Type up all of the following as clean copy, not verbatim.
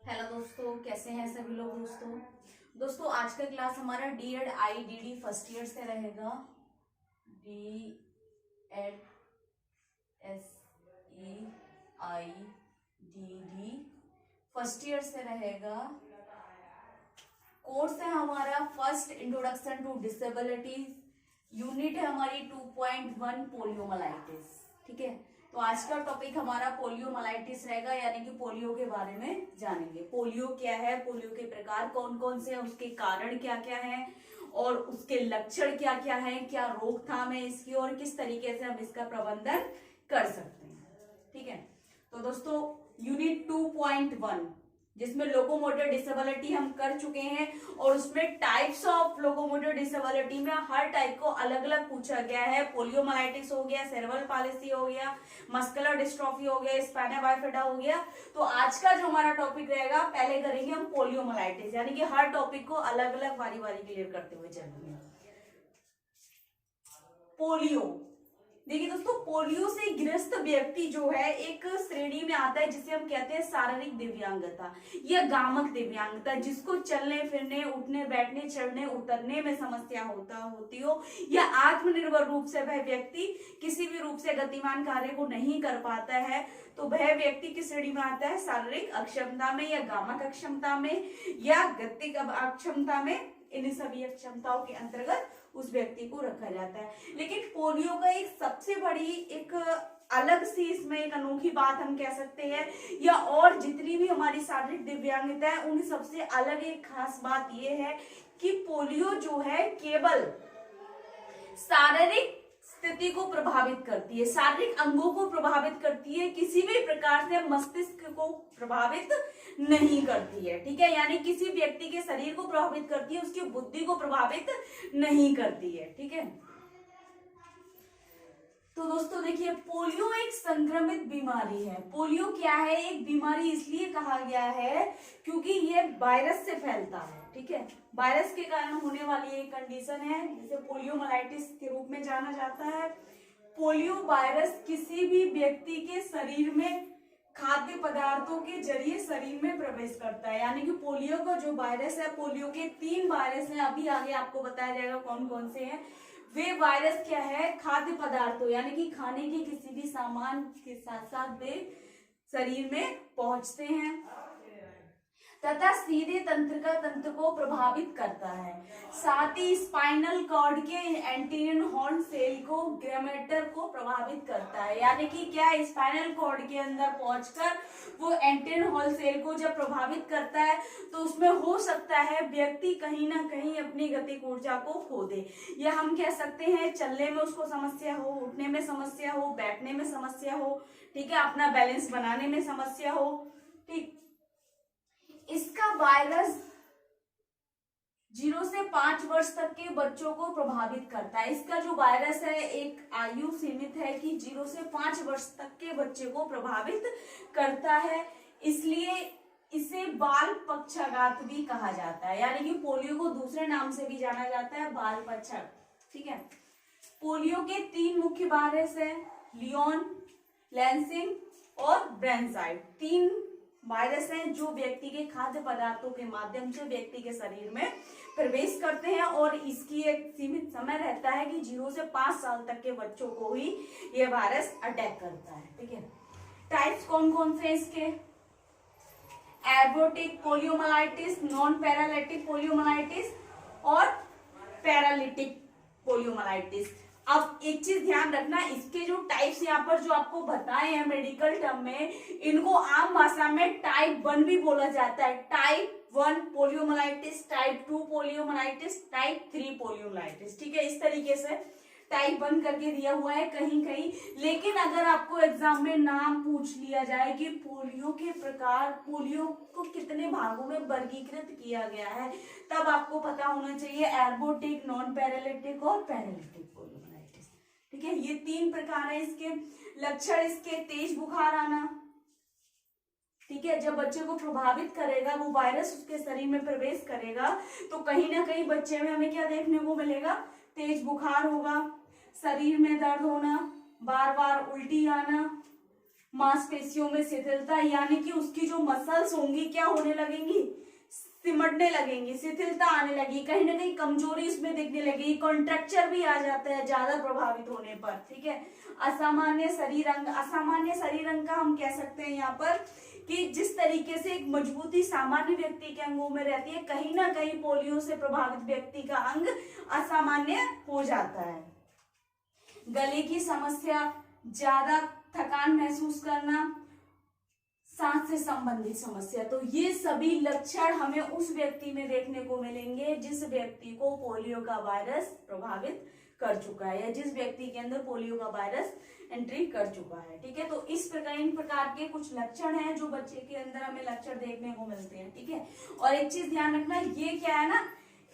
Hello दोस्तों, कैसे हैं सभी लोग। दोस्तों आज का क्लास हमारा D.Ed IDD फर्स्ट ईयर से रहेगा। D.Ed SEIDD फर्स्ट ईयर से रहेगा। कोर्स है हमारा first introduction to disabilities. Unit है हमारी 2.1 पोलियोमाइलाइटिस। ठीक है, तो आज का टॉपिक हमारा पोलियोमाइलाइटिस रहेगा, यानी कि पोलियो के बारे में जानेंगे। पोलियो क्या है, पोलियो के प्रकार कौन कौन से हैं, उसके कारण क्या क्या हैं और उसके लक्षण क्या क्या हैं, क्या रोकथाम है इसकी और किस तरीके से हम इसका प्रबंधन कर सकते हैं। ठीक है, तो दोस्तों यूनिट 2.1 जिसमें लोकोमोटर डिसेबिलिटी हम कर चुके हैं और उसमें टाइप्स ऑफ लोकोमोटर डिसेबिलिटी में हर टाइप को अलग अलग पूछा गया है। पोलियोमाइलाइटिस हो गया, सेरेब्रल पालिसी हो गया, मस्कुलर डिस्ट्रॉफी हो गया, स्पाइना बाइफिडा हो गया। तो आज का जो हमारा टॉपिक रहेगा, पहले करेंगे हम पोलियोमाइलाइटिस, यानी कि हर टॉपिक को अलग अलग बारी बारी क्लियर करते हुए चलेंगे। पोलियो, देखिए दोस्तों, पोलियो से ग्रस्त व्यक्ति जो है एक श्रेणी में आता है जिसे हम कहते हैं शारीरिक दिव्यांगता या गामक दिव्यांगता, जिसको चलने फिरने, उठने बैठने, चढ़ने उतरने में समस्या होती हो या आत्मनिर्भर रूप से वह व्यक्ति किसी भी रूप से गतिमान कार्य को नहीं कर पाता है, तो वह व्यक्ति किस श्रेणी में आता है, शारीरिक अक्षमता में या गामक अक्षमता में या गतिक अक्षमता में। इन सभी अक्षमताओं के अंतर्गत उस व्यक्ति को रखा जाता है। लेकिन पोलियो का एक सबसे बड़ी एक अलग सी इसमें एक अनोखी बात हम कह सकते हैं, या और जितनी भी हमारी शारीरिक दिव्यांगता है उन सबसे अलग एक खास बात यह है कि पोलियो जो है केवल शारीरिक स्थिति को प्रभावित करती है, शारीरिक अंगों को प्रभावित करती है, किसी भी प्रकार से मस्तिष्क को प्रभावित नहीं करती है। ठीक है, यानी किसी व्यक्ति के शरीर को प्रभावित करती है, उसकी बुद्धि को प्रभावित नहीं करती है। ठीक है, तो दोस्तों देखिए, पोलियो एक संक्रमित बीमारी है। पोलियो क्या है, एक बीमारी इसलिए कहा गया है क्योंकि ये वायरस से फैलता है। ठीक है, वायरस के कारण होने वाली एक कंडीशन है जिसे पोलियोमाइलाइटिस के रूप में जाना जाता है। पोलियो वायरस किसी भी व्यक्ति के शरीर में खाद्य पदार्थों के जरिए शरीर में प्रवेश करता है, यानी कि पोलियो का जो वायरस है, पोलियो के 3 वायरस हैं, अभी आगे आपको बताया जाएगा कौन कौन से हैं। वे वायरस क्या है, खाद्य पदार्थों यानी कि खाने के किसी भी सामान के साथ साथ वे शरीर में पहुंचते हैं तथा सीधे तंत्र को प्रभावित करता है। साथ ही स्पाइनल कॉर्ड के एंटीरियर हॉर्न सेल को, ग्रामेटर को प्रभावित करता है, यानी कि क्या, स्पाइनल कॉर्ड के अंदर पहुंचकर वो एंटीरियर हॉर्न सेल को जब प्रभावित करता है तो उसमें हो सकता है व्यक्ति कहीं ना कहीं अपनी गतिक ऊर्जा को खो दे, या हम कह सकते हैं चलने में उसको समस्या हो, उठने में समस्या हो, बैठने में समस्या हो। ठीक है, अपना बैलेंस बनाने में समस्या हो। ठीक, इसका वायरस 0 से 5 वर्ष तक के बच्चों को प्रभावित करता है। इसका जो वायरस है एक आयु सीमित है कि 0 से 5 वर्ष तक के बच्चे को प्रभावित करता है, इसलिए इसे बाल पक्षाघात भी कहा जाता है, यानी कि पोलियो को दूसरे नाम से भी जाना जाता है, बाल पक्षाघात। ठीक है, पोलियो के 3 मुख्य वायरस है, लियोन, लैंसिंग और ब्रेनसाइड। 3 वायरस हैं जो व्यक्ति के खाद्य पदार्थों के माध्यम से व्यक्ति के शरीर में प्रवेश करते हैं और इसकी एक सीमित समय रहता है कि 0 से 5 साल तक के बच्चों को ही यह वायरस अटैक करता है। ठीक है, टाइप्स कौन कौन से इसके, एर्बोटिक पोलियोमाइलाइटिस, नॉन पैरालिटिक पोलियोमाइलाइटिस और पैरालिटिक पोलियोमाइलाइटिस। अब एक चीज ध्यान रखना, इसके जो टाइप्स यहाँ पर जो आपको बताए हैं मेडिकल टर्म में, इनको आम भाषा में टाइप 1 भी बोला जाता है। Type 1 poliomyelitis, type 2 poliomyelitis, type 3 poliomyelitis. ठीक है, इस तरीके से टाइप 1 करके दिया हुआ है कहीं कहीं। लेकिन अगर आपको एग्जाम में नाम पूछ लिया जाए कि पोलियो के प्रकार, पोलियो को कितने भागों में वर्गीकृत किया गया है, तब आपको पता होना चाहिए एर्बोटिक, नॉन पैरालिटिक और पैरालिटिक पोलियोमाइलाइटिस। ठीक है, ये 3 प्रकार है इसके। लक्षण इसके, तेज बुखार आना। ठीक है, जब बच्चे को प्रभावित करेगा वो वायरस, उसके शरीर में प्रवेश करेगा तो कहीं ना कहीं बच्चे में हमें क्या देखने को मिलेगा, तेज बुखार होगा, शरीर में दर्द होना, बार बार उल्टी आना, मांसपेशियों में शिथिलता, यानी कि उसकी जो मसल्स होंगी क्या होने लगेंगी, सिमटने लगेंगी, शिथिलता आने लगी, कहीं ना कहीं कमजोरी उसमें दिखने लगेगी, कॉन्ट्रैक्चर भी आ जाता है ज्यादा प्रभावित होने पर। ठीक है, असामान्य शरीर अंग, असामान्य शरीर अंग का हम कह सकते हैं यहाँ पर कि जिस तरीके से एक मजबूती सामान्य व्यक्ति के अंगों में रहती है, कहीं ना कहीं पोलियो से प्रभावित व्यक्ति का अंग असामान्य हो जाता है। गले की समस्या, ज्यादा थकान महसूस करना, सांस से संबंधित समस्या, तो ये सभी लक्षण हमें उस व्यक्ति में देखने को मिलेंगे जिस व्यक्ति को पोलियो का वायरस प्रभावित कर चुका है या जिस व्यक्ति के अंदर पोलियो का वायरस एंट्री कर चुका है। ठीक है, तो इस प्रकार इन प्रकार के कुछ लक्षण हैं जो बच्चे के अंदर हमें लक्षण देखने को मिलते हैं। ठीक है, और एक चीज ध्यान रखना, ये क्या है ना,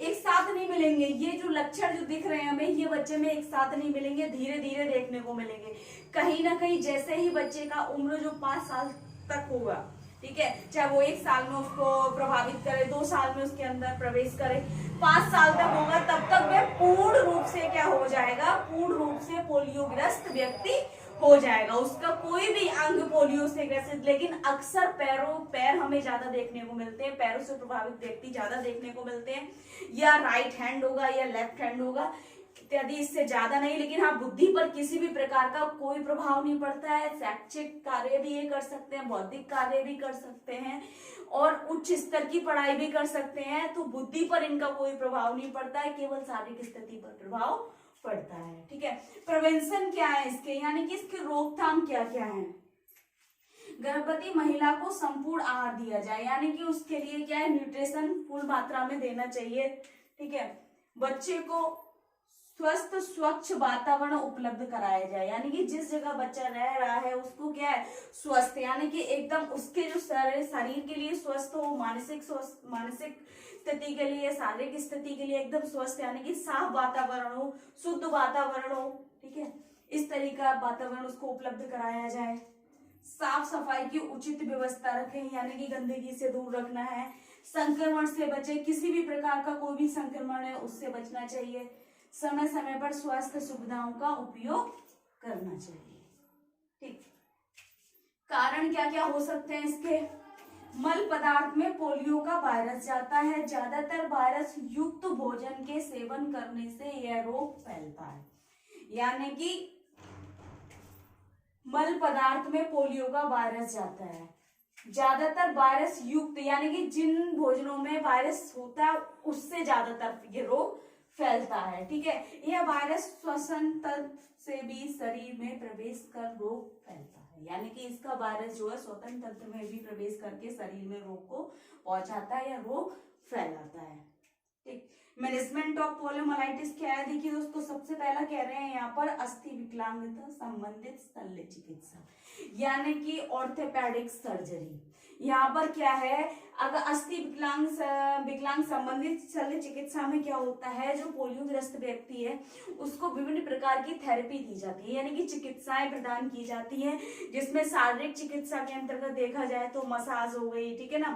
एक साथ नहीं मिलेंगे, ये जो लक्षण जो दिख रहे हैं हमें ये बच्चे में एक साथ नहीं मिलेंगे, धीरे धीरे देखने को मिलेंगे। कहीं ना कहीं जैसे ही बच्चे का उम्र जो 5 साल तक होगा, ठीक है, चाहे वो 1 साल में उसको प्रभावित करे, 2 साल में उसके अंदर प्रवेश करे, 5 साल तक होगा, तब तक वह पूर्ण रूप से क्या हो जाएगा, पूर्ण रूप से पोलियोग्रस्त व्यक्ति हो जाएगा, उसका कोई भी अंग पोलियो से ग्रसित। लेकिन अक्सर पैर हमें ज्यादा देखने को मिलते हैं, पैरों से प्रभावित व्यक्ति ज्यादा देखने को मिलते हैं, या राइट हैंड होगा या लेफ्ट हैंड होगा इत्यादि, इससे ज्यादा नहीं। लेकिन हाँ, बुद्धि पर किसी भी प्रकार का कोई प्रभाव नहीं पड़ता है, शैक्षिक कार्य भी ये कर सकते हैं, बौद्धिक कार्य भी कर सकते हैं और उच्च स्तर की पढ़ाई भी कर सकते हैं, तो बुद्धि पर इनका कोई प्रभाव नहीं पड़ता है, केवल शारीरिक स्थिति पर प्रभाव पड़ता है। ठीक है, प्रिवेंशन क्या है इसके, यानी कि इसकी रोकथाम क्या क्या है। गर्भवती महिला को संपूर्ण आहार दिया जाए, यानी कि उसके लिए क्या है, न्यूट्रिशन फुल मात्रा में देना चाहिए। ठीक है, बच्चे को स्वस्थ स्वच्छ वातावरण उपलब्ध कराया जाए, यानी कि जिस जगह बच्चा रह रहा है उसको क्या है, स्वस्थ, यानी कि एकदम उसके जो शरीर के लिए स्वस्थ हो, मानसिक स्थिति के लिए, शारीरिक स्थिति के लिए एकदम स्वस्थ, यानी कि साफ वातावरण हो, शुद्ध वातावरण हो। ठीक है, इस तरीके का वातावरण उसको उपलब्ध कराया जाए। साफ सफाई की उचित व्यवस्था रखें, यानी कि गंदगी से दूर रखना है, संक्रमण से बचे, किसी भी प्रकार का कोई भी संक्रमण है उससे बचना चाहिए, समय समय पर स्वास्थ्य सुविधाओं का उपयोग करना चाहिए। ठीक, कारण क्या क्या हो सकते हैं इसके, मल पदार्थ में पोलियो का वायरस जाता है, ज्यादातर वायरस युक्त भोजन के सेवन करने से यह रोग फैलता है, यानी कि मल पदार्थ में पोलियो का वायरस जाता है, ज्यादातर वायरस युक्त, यानी कि जिन भोजनों में वायरस होता है उससे ज्यादातर ये रोग फैलता है। ठीक है, यह वायरस श्वसन तंत्र से भी शरीर में प्रवेश कर रोग फैलता है, यानी कि इसका वायरस जो है श्वसन तंत्र में भी प्रवेश करके शरीर में रोग को पहुंचाता है या रोग फैलाता है। ठीक, मैनेजमेंट ऑफ पोलियोमाइलाइटिस क्या है, देखिए दोस्तों, सबसे पहला कह रहे हैं यहाँ पर अस्थि विकलांगता संबंधित शल्य चिकित्सा, यानी कि ऑर्थोपेडिक सर्जरी। यहाँ पर क्या है, अगर अस्थि विकलांग संबंधित शल्य चिकित्सा में क्या होता है, जो पोलियोग्रस्त व्यक्ति है उसको विभिन्न प्रकार की थेरेपी दी जाती है, यानी कि चिकित्साएं प्रदान की जाती है, जिसमें शारीरिक चिकित्सा के अंतर्गत देखा जाए तो मसाज हो गई, ठीक है ना,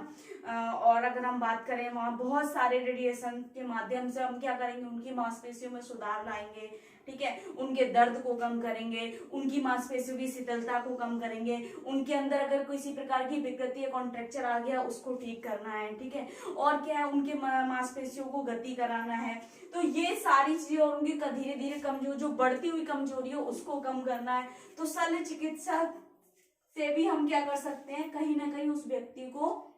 और अगर हम बात करें वहाँ बहुत सारे रेडिएशन के माध्यम से हम क्या करेंगे, उनकी मांसपेशियों में सुधार लाएंगे। ठीक है, उनके दर्द को कम करेंगे, उनकी मांसपेशियों की शिथिलता को कम करेंगे, उनके अंदर अगर किसी प्रकार की विकृति या कॉन्ट्रैक्चर आ गया उसको ठीक करना है। ठीक है, और क्या है, उनके मांसपेशियों को गति कराना है, तो ये सारी चीजें, और उनकी धीरे धीरे कमजोर जो बढ़ती हुई कमजोरी हो उसको कम करना है। तो शल्य चिकित्सा से भी हम क्या कर सकते हैं, कहीं ना कहीं उस व्यक्ति को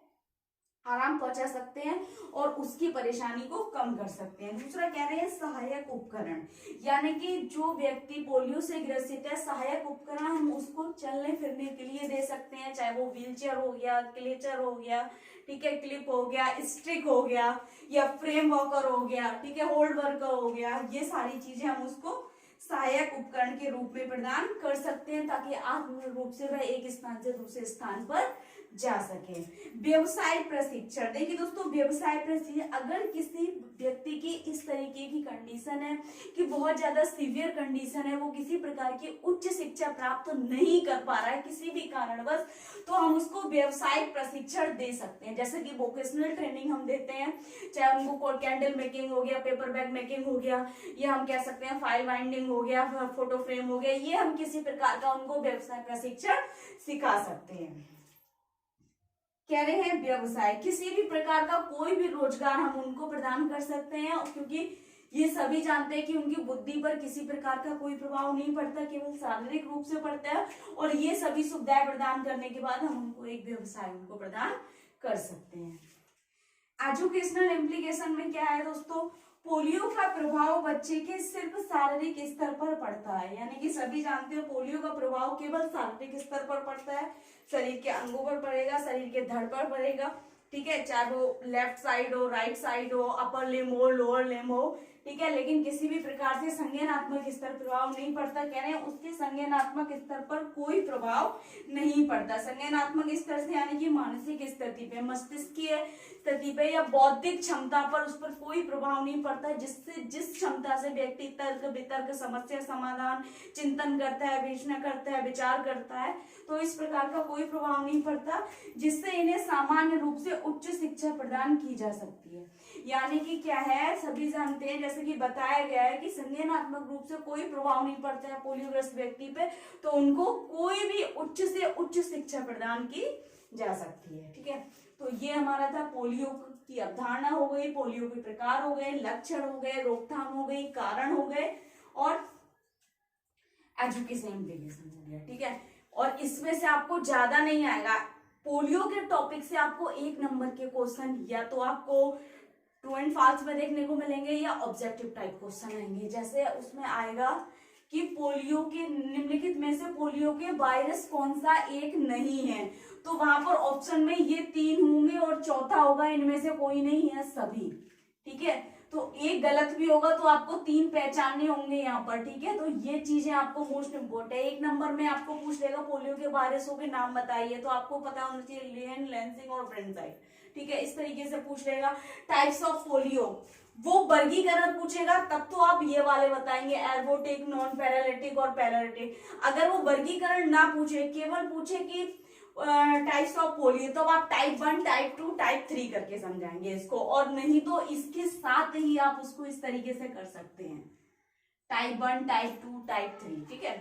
आराम पहुंचा सकते हैं और उसकी परेशानी को कम कर सकते हैं। दूसरा कह रहे हैं सहायक उपकरण, यानी कि जो व्यक्ति पोलियो से ग्रसित है, सहायक उपकरण हम उसको चलने फिरने के लिए दे सकते हैं, चाहे वो व्हीलचेयर हो गया, क्लेचर हो गया, ठीक है, क्लिप हो गया, स्टिक हो गया, या फ्रेम वॉकर हो गया, ठीक है, होल्ड वर्कर हो गया, ये सारी चीजें हम उसको सहायक उपकरण के रूप में प्रदान कर सकते हैं, ताकि आत्म रूप से वह एक स्थान से दूसरे स्थान पर जा सके। व्यवसाय प्रशिक्षण, देखिए दोस्तों व्यवसाय प्रशिक्षण, अगर किसी व्यक्ति की इस तरीके की कंडीशन है कि बहुत ज्यादा सीवियर कंडीशन है, वो किसी प्रकार की उच्च शिक्षा प्राप्त नहीं कर पा रहा है किसी भी कारणवश, तो हम उसको व्यवसायिक प्रशिक्षण दे सकते हैं। जैसे कि वोकेशनल ट्रेनिंग हम देते हैं, चाहे उनको कैंडल मेकिंग हो गया, पेपर बैग मेकिंग हो गया, या हम कह सकते हैं फाइल बाइंडिंग हो गया, फोटो फ्रेम हो गया, ये हम किसी प्रकार का उनको व्यवसाय प्रशिक्षण सिखा सकते हैं। कह रहे हैं व्यवसाय, किसी भी प्रकार का कोई भी रोजगार हम उनको प्रदान कर सकते हैं, क्योंकि ये सभी जानते हैं कि उनकी बुद्धि पर किसी प्रकार का कोई प्रभाव नहीं पड़ता, केवल शारीरिक रूप से पड़ता है, और ये सभी सुविधाएं प्रदान करने के बाद हम उनको एक व्यवसाय उनको प्रदान कर सकते हैं। एजुकेशनल इम्प्लीकेशन में क्या है दोस्तों, पोलियो का प्रभाव बच्चे के सिर्फ शारीरिक स्तर पर पड़ता है, यानी कि सभी जानते हैं पोलियो का प्रभाव केवल शारीरिक स्तर पर पड़ता है, शरीर के अंगों पर पड़ेगा, शरीर के धड़ पर पड़ेगा, ठीक है, चाहे वो लेफ्ट साइड हो, राइट साइड हो, अपर लिम्ब हो, लोअर लिम्ब हो, ठीक है, लेकिन किसी भी प्रकार से संज्ञानात्मक स्तर प्रभाव नहीं पड़ता। कह रहे हैं उसके संज्ञानात्मक स्तर पर कोई प्रभाव नहीं पड़ता। संज्ञानात्मक स्तर से यानी कि मानसिक स्थिति पे, मस्तिष्कीय स्थिति पे या बौद्धिक क्षमता पर उस पर कोई प्रभाव नहीं पड़ता, जिससे जिस क्षमता से व्यक्ति तर्क वितर्क समस्या समाधान चिंतन करता है, विवेचना करता है, विचार करता है, तो इस प्रकार का कोई प्रभाव नहीं पड़ता, जिससे इन्हें सामान्य रूप से उच्च शिक्षा प्रदान की जा सकती है। यानी कि क्या है, सभी जानते हैं, जैसे कि बताया गया है कि संज्ञानात्मक रूप से कोई प्रभाव नहीं पड़ता है पोलियोग्रस्त व्यक्ति पे, तो उनको कोई भी उच्च से उच्च शिक्षा प्रदान की जा सकती है। ठीक है, तो ये हमारा था पोलियो की अवधारणा हो गई, पोलियो के प्रकार हो गए, लक्षण हो गए, रोकथाम हो गई, कारण हो गए, और एजुकेशन इम्प्लीकेशन हो गया। ठीक है, और इसमें से आपको ज्यादा नहीं आएगा, पोलियो के टॉपिक से आपको 1 नंबर के क्वेश्चन या तो आपको ट्रू एंड फॉल्स में देखने को मिलेंगे या ऑब्जेक्टिव टाइप क्वेश्चन आएंगे। जैसे उसमें आएगा कि पोलियो के निम्नलिखित में से पोलियो के वायरस कौन सा एक नहीं है, तो वहां पर ऑप्शन में ये 3 होंगे और चौथा होगा इनमें से कोई नहीं है सभी। ठीक है, तो एक गलत भी होगा तो आपको 3 पहचानने होंगे यहाँ पर। ठीक है, तो ये चीजें आपको मोस्ट इम्पोर्टेंट है। 1 नंबर में आपको पूछ लेगा पोलियो के वायरसों के नाम बताइए, तो आपको पता होना चाहिए लियन, लैंसिंग और ब्रेनसाइड। ठीक है, इस तरीके से पूछ लेगा। टाइप्स ऑफ पोलियो, वो वर्गीकरण पूछेगा तब तो आप ये वाले बताएंगे, एर्गोटिक, नॉन पैरालिटिक और पैरालिटिक। अगर वो वर्गीकरण ना पूछे, केवल पूछे कि टाइप्स ऑफ पोलियो, तो आप टाइप 1, टाइप 2, टाइप 3 करके समझाएंगे इसको, और नहीं तो इसके साथ ही आप उसको इस तरीके से कर सकते हैं, टाइप 1, टाइप 2, टाइप 3। ठीक है,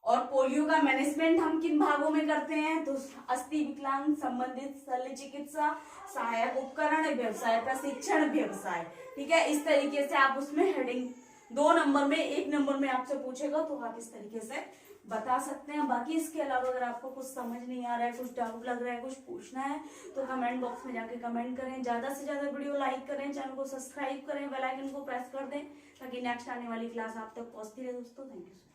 और पोलियो का मैनेजमेंट हम किन भागों में करते हैं, तो अस्थि विकलांग संबंधित शल्य चिकित्सा, सहायक उपकरण, व्यवसाय प्रशिक्षण, व्यवसाय। ठीक है, इस तरीके से आप उसमें हेडिंग 2 नंबर में, 1 नंबर में आपसे पूछेगा तो आप इस तरीके से बता सकते हैं। बाकी इसके अलावा अगर आपको कुछ समझ नहीं आ रहा है, कुछ डाउट लग रहा है, कुछ पूछना है, तो कमेंट बॉक्स में जाके कमेंट करें। ज्यादा से ज्यादा वीडियो लाइक करें, चैनल को सब्सक्राइब करें, बेल आइकन को प्रेस कर दें, ताकि नेक्स्ट आने वाली क्लास आप तक पहुंचती रहे दोस्तों। Thank you.